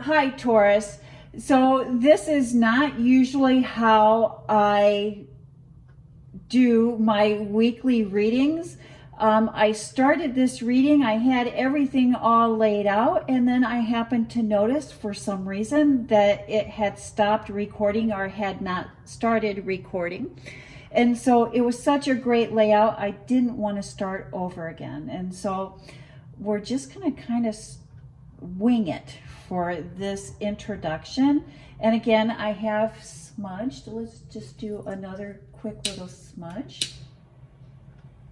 Hi, Taurus. So this is not usually how I do my weekly readings. I started this reading, I had everything all laid out, and then I happened to notice for some reason that it had stopped recording or had not started recording. And so it was such a great layout, I didn't want to start over again. And so we're just going to kind of wing it for this introduction. And again, I have smudged. Let's just do another quick little smudge,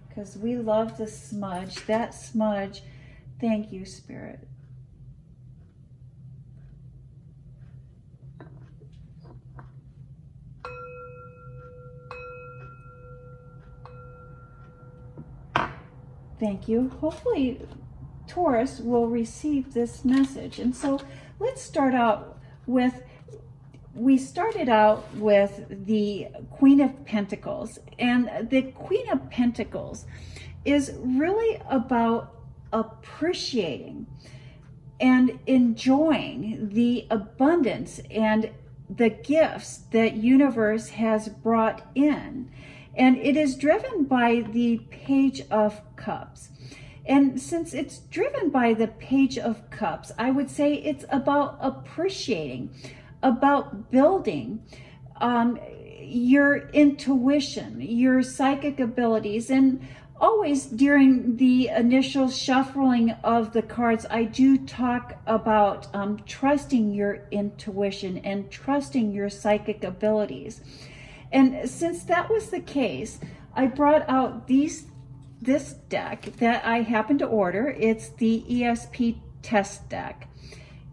because we love the smudge. That smudge, thank you, Spirit. Thank you. Hopefully Taurus will receive this message. And so let's start out with, we started out with the Queen of Pentacles. And the Queen of Pentacles is really about appreciating and enjoying the abundance and the gifts that universe has brought in. And it is driven by the Page of Cups. And since it's driven by the Page of Cups, I would say it's about appreciating, about building your intuition, your psychic abilities. And always during the initial shuffling of the cards, I do talk about trusting your intuition and trusting your psychic abilities. And since that was the case, I brought out this deck that I happened to order. It's the ESP test deck.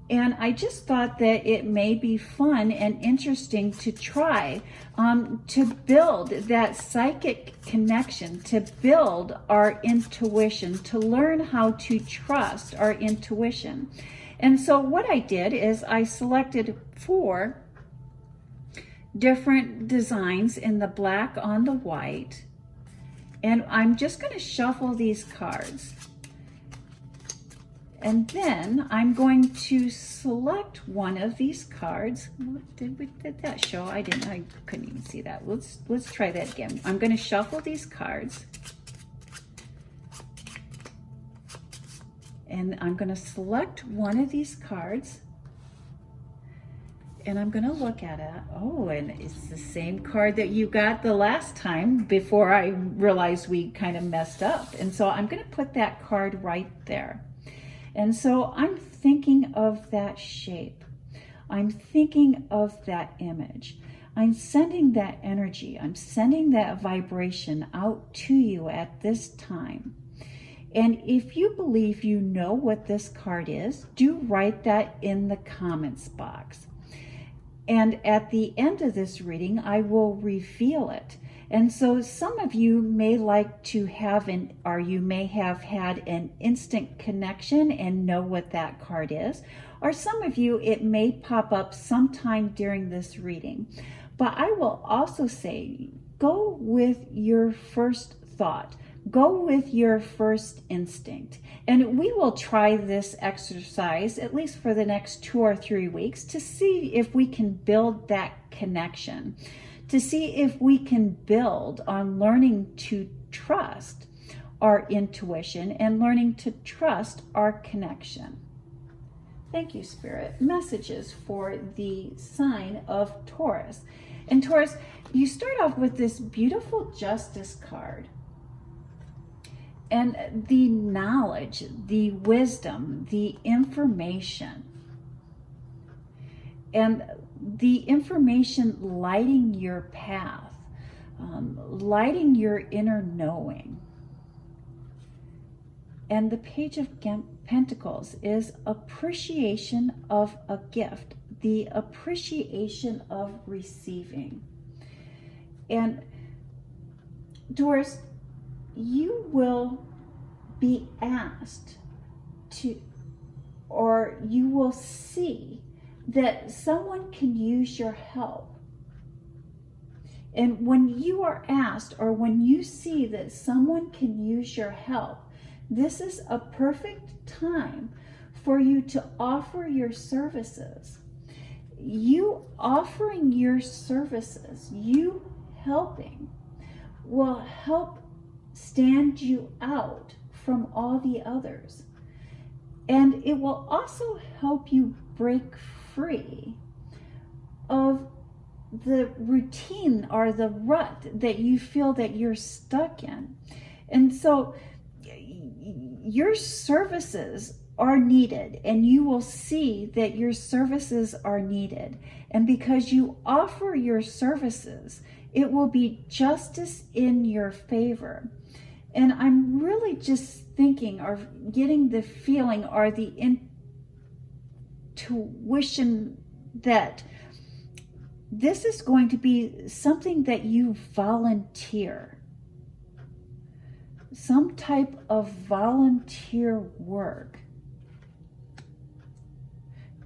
And I just thought that it may be fun and interesting to try to build that psychic connection, to build our intuition, to learn how to trust our intuition. And so what I did is I selected 4 different designs in the black on the white, and I'm just going to shuffle these cards, and then I'm going to select one of these cards. Did that show? I couldn't even see that. Let's try that again. I'm going to shuffle these cards, and I'm going to select one of these cards, and I'm going to look at it. Oh, and it's the same card that you got the last time before I realized we kind of messed up. And so I'm going to put that card right there. And so I'm thinking of that shape. I'm thinking of that image. I'm sending that energy. I'm sending that vibration out to you at this time. And if you believe you know what this card is, do write that in the comments box. And at the end of this reading, I will reveal it. And so some of you may like to have or you may have had an instant connection and know what that card is. Or some of you, it may pop up sometime during this reading. But I will also say, go with your first thought. Go with your first instinct. And we will try this exercise at least for the next 2 or 3 weeks to see if we can build that connection, to see if we can build on learning to trust our intuition and learning to trust our connection. Thank you, Spirit. Messages for the sign of Taurus. And Taurus, you start off with this beautiful Justice card. And the knowledge, the wisdom, the information, and the information lighting your path, lighting your inner knowing. And the Page of Pentacles is appreciation of a gift, the appreciation of receiving. And Taurus, you will be asked to, or you will see that someone can use your help. And when you are asked, or when you see that someone can use your help, this is a perfect time for you to offer your services. You offering your services, you helping, will help stand you out from all the others. And it will also help you break free of the routine or the rut that you feel that you're stuck in. And so your services are needed, and you will see that your services are needed. And because you offer your services, it will be justice in your favor. And I'm really just thinking, or getting the feeling, or the intuition that this is going to be something that you volunteer. Some type of volunteer work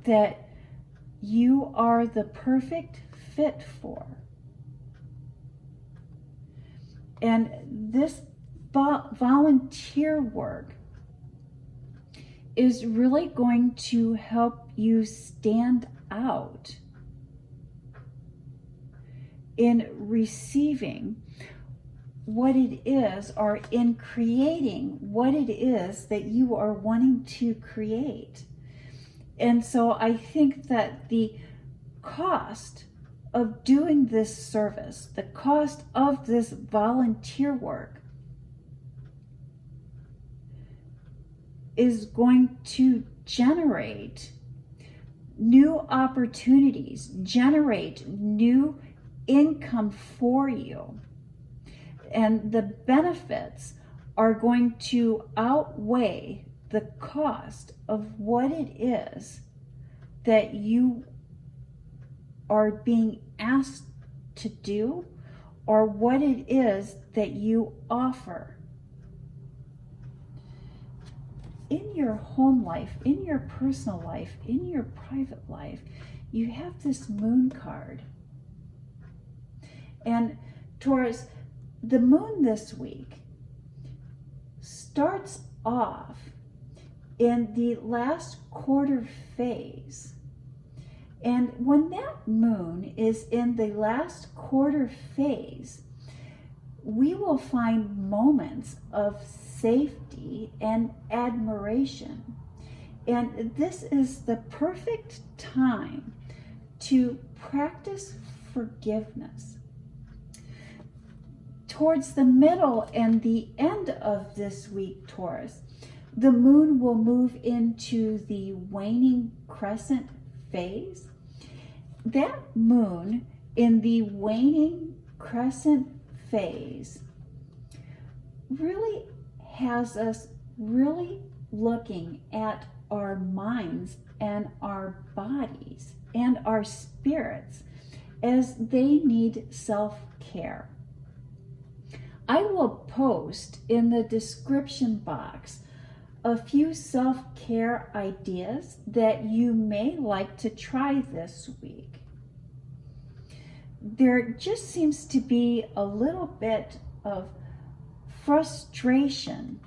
that you are the perfect fit for. And this volunteer work is really going to help you stand out in receiving what it is, or in creating what it is that you are wanting to create. And so I think that the cost of doing this service, the cost of this volunteer work, is going to generate new opportunities, generate new income for you. And the benefits are going to outweigh the cost of what it is that you are being asked to do, or what it is that you offer. In your home life, in your personal life, in your private life, you have this moon card. And Taurus, the moon this week starts off in the last quarter phase. And when that moon is in the last quarter phase, we will find moments of safety and admiration. And this is the perfect time to practice forgiveness. Towards the middle and the end of this week, Taurus, the moon will move into the waning crescent phase. That moon in the waning crescent phase really has us really looking at our minds and our bodies and our spirits as they need self-care. I will post in the description box a few self-care ideas that you may like to try this week. There just seems to be a little bit of frustration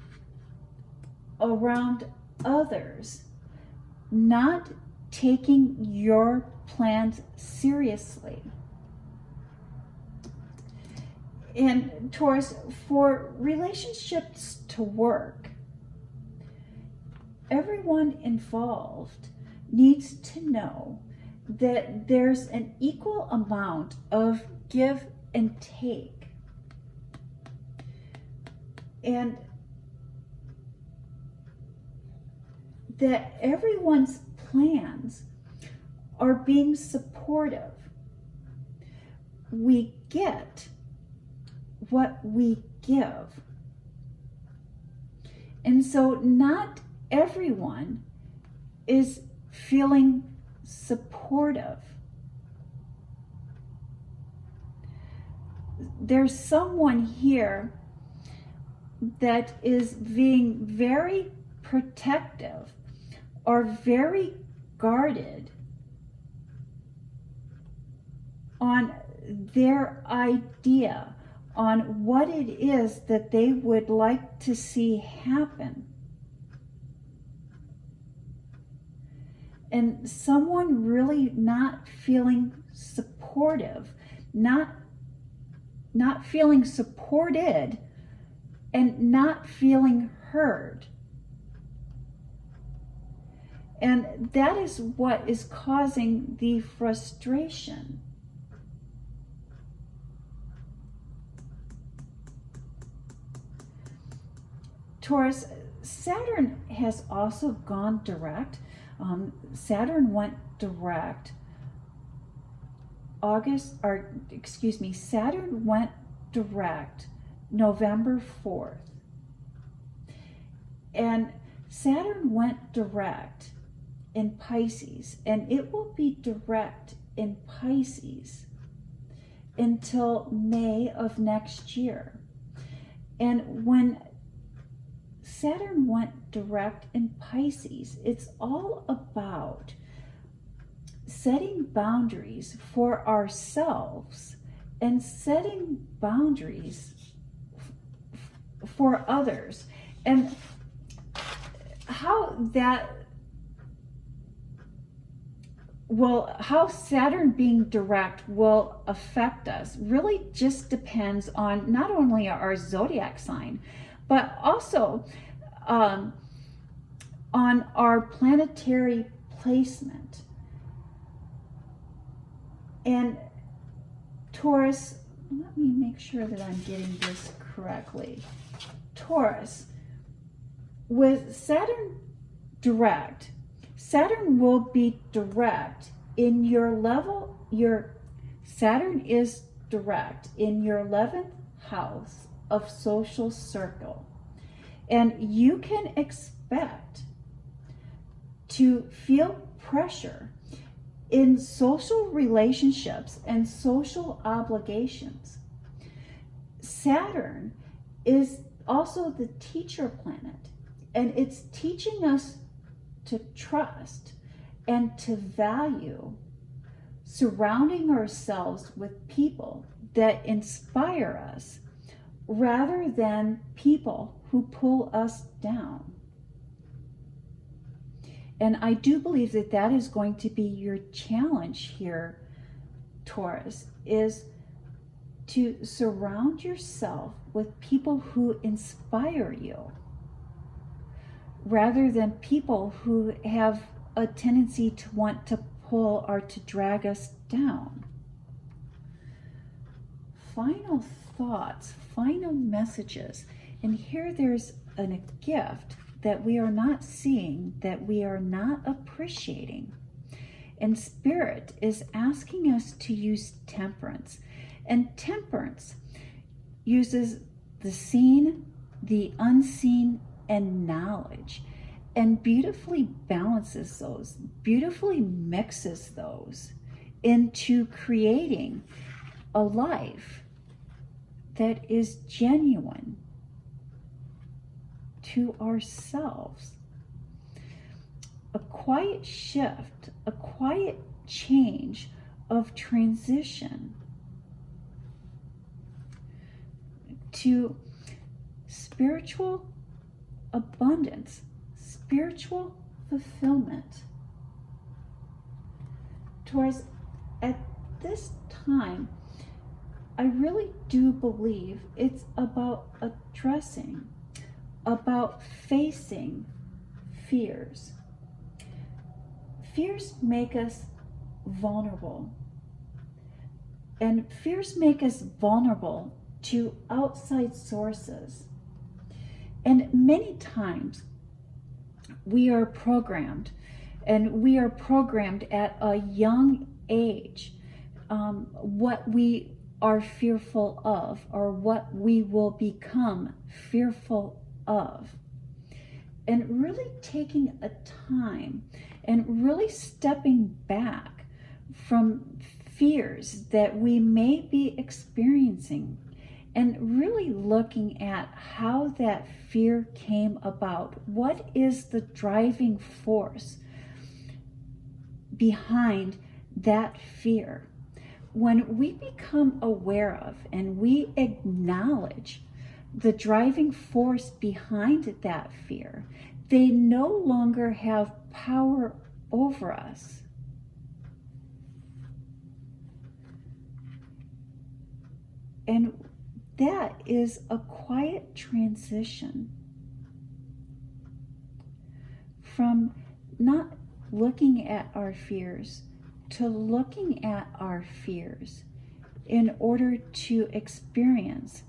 around others not taking your plans seriously. And Taurus, for relationships to work, everyone involved needs to know that there's an equal amount of give and take. And that everyone's plans are being supportive. We get what we give. And so not everyone is feeling supportive. There's someone here that is being very protective or very guarded on their idea, on what it is that they would like to see happen. and someone really not feeling supportive, not feeling supported, and not feeling heard. And that is what is causing the frustration. Taurus, Saturn has also gone direct. Saturn went direct Saturn went direct November 4th. And Saturn went direct in Pisces, and it will be direct in Pisces until May of next year. And when Saturn went direct in Pisces, it's all about setting boundaries for ourselves and setting boundaries for others. And how Saturn being direct will affect us really just depends on not only our zodiac sign, but also on our planetary placement. And Taurus, let me make sure that I'm getting this correctly. Taurus, with Saturn direct, Saturn will be direct in Saturn is direct in your 11th house of social circle. And you can expect to feel pressure in social relationships and social obligations. Saturn is also the teacher planet, and it's teaching us to trust and to value surrounding ourselves with people that inspire us rather than people who pull us down. And I do believe that that is going to be your challenge here, Taurus, is to surround yourself with people who inspire you rather than people who have a tendency to want to pull or to drag us down. Final thoughts, final messages. And here there's a gift that we are not seeing, that we are not appreciating. And Spirit is asking us to use temperance. And temperance uses the seen, the unseen, and knowledge, and beautifully balances those, beautifully mixes those into creating a life that is genuine to ourselves. A quiet shift, a quiet change of transition to spiritual abundance, spiritual fulfillment. Taurus, at this time, I really do believe it's about addressing, about facing fears. Fears make us vulnerable. And fears make us vulnerable to outside sources. And many times we are programmed, and we are programmed at a young age, what we are fearful of, or what we will become fearful of. And really taking a time and really stepping back from fears that we may be experiencing, and really looking at how that fear came about. What is the driving force behind that fear? When we become aware of and we acknowledge the driving force behind that fear, they no longer have power over us. And that is a quiet transition from not looking at our fears to looking at our fears in order to experience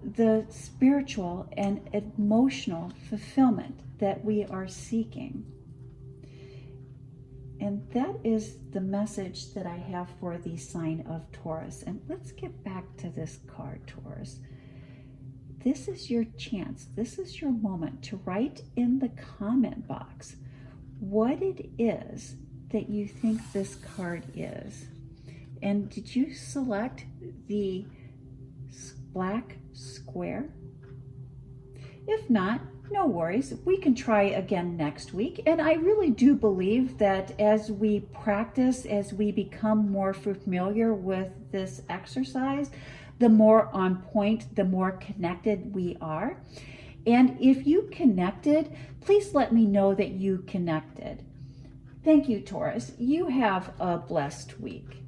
the spiritual and emotional fulfillment that we are seeking. And that is the message that I have for the sign of Taurus. And let's get back to this card, Taurus. This is your chance. This is your moment to write in the comment box what it is that you think this card is. And did you select the black square? If not, no worries. We can try again next week. And I really do believe that as we practice, as we become more familiar with this exercise, the more on point, the more connected we are. And if you connected, please let me know that you connected. Thank you, Taurus. You have a blessed week.